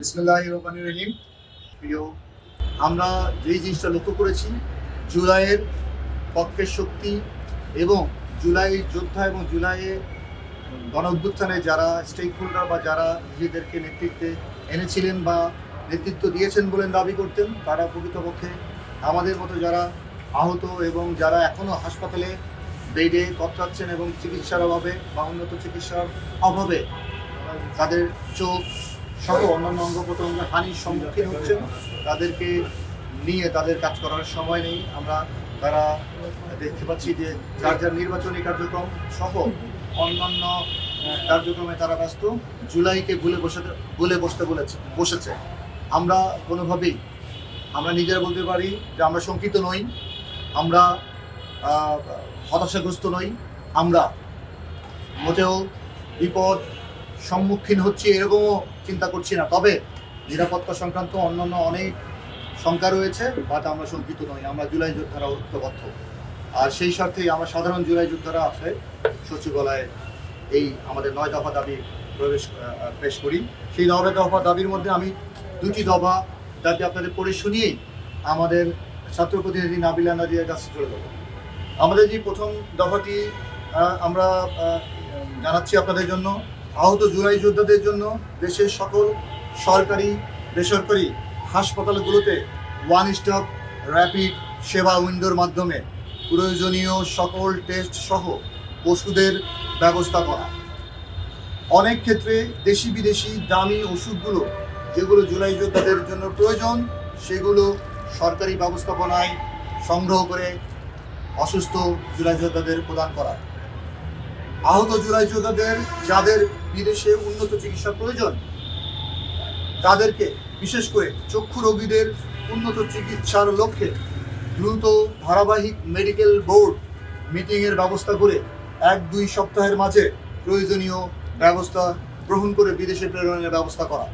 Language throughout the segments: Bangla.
বিসমিল্লাহির রহমানির রহিম। প্রিয়, আমরা যেই জিনিসটা লক্ষ্য করেছি, জুলাইয়ের পক্ষের শক্তি এবং জুলাই যোদ্ধা এবং জুলাইয়ে গণ অভ্যুত্থানে যারা স্টেক হোল্ডার বা যারা নিজেদেরকে নেতৃত্বে এনেছিলেন বা নেতৃত্ব দিয়েছেন বলে দাবি করতেন, তারা প্রকৃতপক্ষে আমাদের মতো যারা আহত এবং যারা এখনও হাসপাতালে বেডে কতরাচ্ছেন এবং চিকিৎসার অভাবে বা উন্নত চিকিৎসার অভাবে তাদের চোখ সহ অন্যান্য অঙ্গ প্রত্যঙ্গের হানির সম্মুখীন হচ্ছেন, তাদেরকে নিয়ে তাদের কাজ করার সময় নেই। আমরা তারা দেখতে পাচ্ছি যে যার যার নির্বাচনী কার্যক্রম সহ অন্যান্য কার্যক্রমে তারা ব্যস্ত, জুলাইকে ভুলে বসেছে। আমরা কোনোভাবেই আমরা নিজেরা বলতে পারি যে আমরা শঙ্কিত নই, আমরা হতাশাগ্রস্ত নই, আমরা মোটেও বিপদ সম্মুখীন হচ্ছি এরকমও চিন্তা করছি না। তবে নিরাপত্তা সংক্রান্ত অন্যান্য অনেক শঙ্কা রয়েছে, বাট আমরা শঙ্কিত নই। আমরা জুলাই যোদ্ধারা ঐক্যবদ্ধ, আর সেই স্বার্থেই আমরা সাধারণ জুলাই যোদ্ধারা আসলে সচিবালয়ে এই আমাদের 9 দফা দাবি পেশ করি। সেই 9 দফা দাবির মধ্যে আমি 2টি দফা দাবি আপনাদের পড়ে শুনিয়েই আমাদের ছাত্র প্রতিনিধি নাবিলা নাদিয়ার কাছে চলে যাব। আমাদের যে প্রথম দফাটি আমরা জানাচ্ছি আপনাদের জন্য, আহত জুলাই যোদ্ধাদের জন্য দেশের সকল সরকারি বেসরকারি হাসপাতালগুলোতে ওয়ান স্টপ র্যাপিড সেবা উইন্ডোর মাধ্যমে প্রয়োজনীয় সকল টেস্ট সহ ওষুধের ব্যবস্থা করা। অনেক ক্ষেত্রে দেশি বিদেশি দামি ওষুধগুলো যেগুলো জুলাই যোদ্ধাদের জন্য প্রয়োজন, সেগুলো সরকারি ব্যবস্থাপনায় সংগ্রহ করে অসুস্থ জুলাই যোদ্ধাদের প্রদান করা। আহত জুলাই যোদ্ধাদের যাদের বিদেশে উন্নত চিকিৎসা প্রয়োজন, তাদেরকে বিশেষ করে চক্ষু রোগীদের উন্নত চিকিৎসার লক্ষ্যে দ্রুত ধারাবাহিক মেডিকেল বোর্ড মিটিংয়ের ব্যবস্থা করে 1-2 সপ্তাহের মাঝে প্রয়োজনীয় ব্যবস্থা গ্রহণ করে বিদেশে প্রেরণের ব্যবস্থা করা।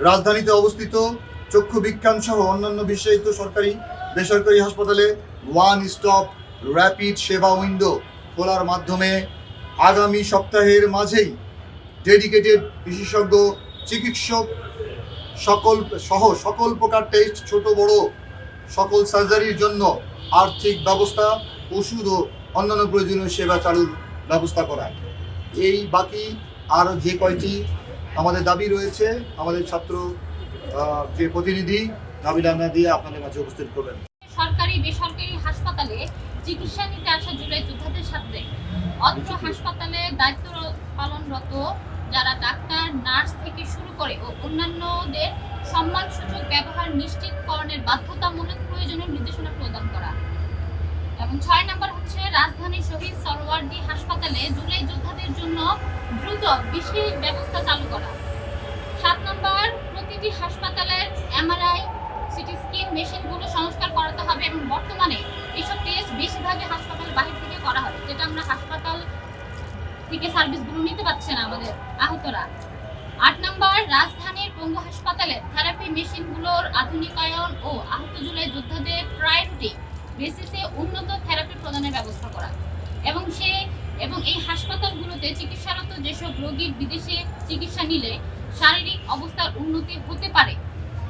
রাজধানীতে অবস্থিত চক্ষু বিজ্ঞান সহ অন্যান্য বিশেষায়িত সরকারি বেসরকারি হাসপাতালে ওয়ান স্টপ র্যাপিড সেবা উইন্ডো খোলার মাধ্যমে আগামী সপ্তাহের মাঝেই ডেডিকেটেড বিশেষজ্ঞ চিকিৎসক সকল প্রকার টেস্ট, ছোট বড় সকল সার্জারির জন্য আর্থিক ব্যবস্থা, ওষুধ ও অন্যান্য প্রয়োজনীয় সেবা চালুর ব্যবস্থা করা। এই বাকি আরও যে কয়টি আমাদের দাবি রয়েছে, আমাদের ছাত্র যে প্রতিনিধি নাবিলা নাদিয়া আপনাদের মাঝে উপস্থিত করবেন। সরকারি বেসরকারি হাসপাতালে চিকিৎসা নিতে আসা জুলাই যোদ্ধাদের সাথে অত্র হাসপাতালে দায়িত্ব পালনরত যারা ডাক্তার, নার্স থেকে শুরু করে ও অন্যান্যদের সম্মানসূচক ব্যবহার নিশ্চিতকরণের বাধ্যতামূলক প্রয়োজনীয় নির্দেশনা প্রদান করা। এবং 6 নম্বর হচ্ছে রাজধানী শহীদ সরওয়ার্দী হাসপাতালে জুলাই যোদ্ধাদের জন্য দ্রুত বিশেষ ব্যবস্থা চালু করা। 7 নম্বর প্রতিটি হাসপাতালের এমআরআই, সিটি স্ক্যান মেশিনগুলো সংস্কার করাতে হবে এবং বর্তমানে এইসব টেস্ট বেশিরভাগই হাসপাতাল বাহির থেকে করা হয়, যেটা আমরা হাসপাতাল থেকে সার্ভিসগুলো নিতে পারছে না আমাদের আহতরা। 8 নম্বর রাজধানীর পঙ্গু হাসপাতালে থেরাপি মেশিনগুলোর আধুনিকায়ন ও আহত জুলাই যোদ্ধাদের প্রায়োরিটি বেসিসে উন্নত থেরাপি প্রদানের ব্যবস্থা করা। এবং এই হাসপাতালগুলোতে চিকিৎসারত যেসব রোগীর বিদেশে চিকিৎসা নিলে শারীরিক অবস্থার উন্নতি হতে পারে,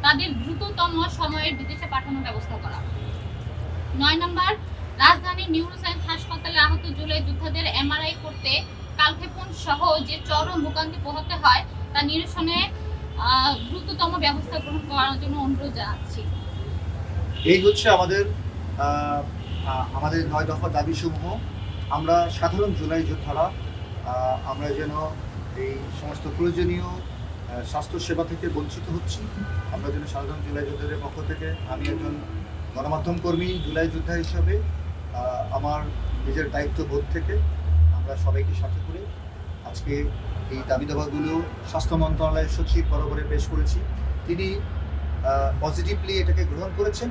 তাদের দ্রুততম সময়ে বিদেশে পাঠানোর ব্যবস্থা করা। 9 নম্বর রাজধানীর নিউরোসায়েন্স হাসপাতালে আহত জুলাই যোদ্ধাদের এমআরআই করতে কালক্ষেপণ সহ যে চরম ভোগান্তি পোহাতে হয় তা নিরসনে দ্রুততম ব্যবস্থা গ্রহণ করার জন্য অনুরোধ জানাচ্ছি। এই হচ্ছে আমাদের 9 দফা দাবিসমূহ। আমরা সাধারণ জুলাই যোদ্ধারা আমরা যেন এই সমস্ত প্রয়োজনীয় স্বাস্থ্যসেবা থেকে বঞ্চিত হচ্ছি, আমরা যেন সাধারণ জুলাই যোদ্ধাদের পক্ষ থেকে, আমি একজন গণমাধ্যম কর্মী জুলাই যোদ্ধা হিসাবে আমার নিজের দায়িত্ববোধ থেকে আমরা সবাইকে সাথে করে আজকে এই দাবি দাবাগুলো স্বাস্থ্য মন্ত্রণালয়ের সচিব বরাবরে পেশ করেছি। তিনি পজিটিভলি এটাকে গ্রহণ করেছেন